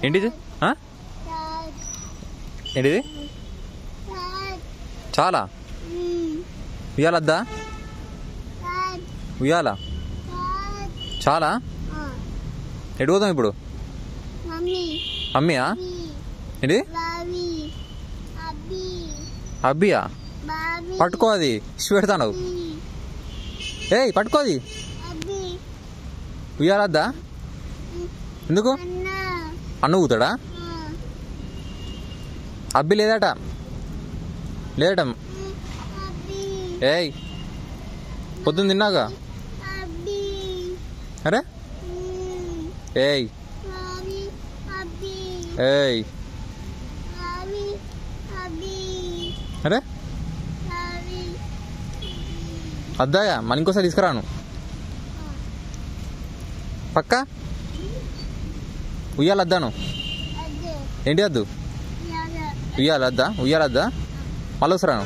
ఏంటిది ఏంటిది చాలా ఉయ్యాలద్దా ఉయ్యాల చాలా ఎటు పోదాం ఇప్పుడు అమ్మీయా ఏంటి అబ్బియా పట్టుకో అది ఇష్ట పెడతాను ఏయ్ పట్టుకో అది ఉయ్యాలద్దా ఎందుకు అన్న ఊతాడా అబ్బి లేదట లేదట ఏయ్ పొద్దున్న తిన్నాగా అరే ఏయ్ ఏయ్ అరే అద్దాయా మన ఇంకోసారి తీసుకురాను పక్క ఉయ్యాలద్దాను ఏంటి వద్దు ఉయ్యాలద్దా ఉయ్యాలద్దా మళ్ళీ వస్తాను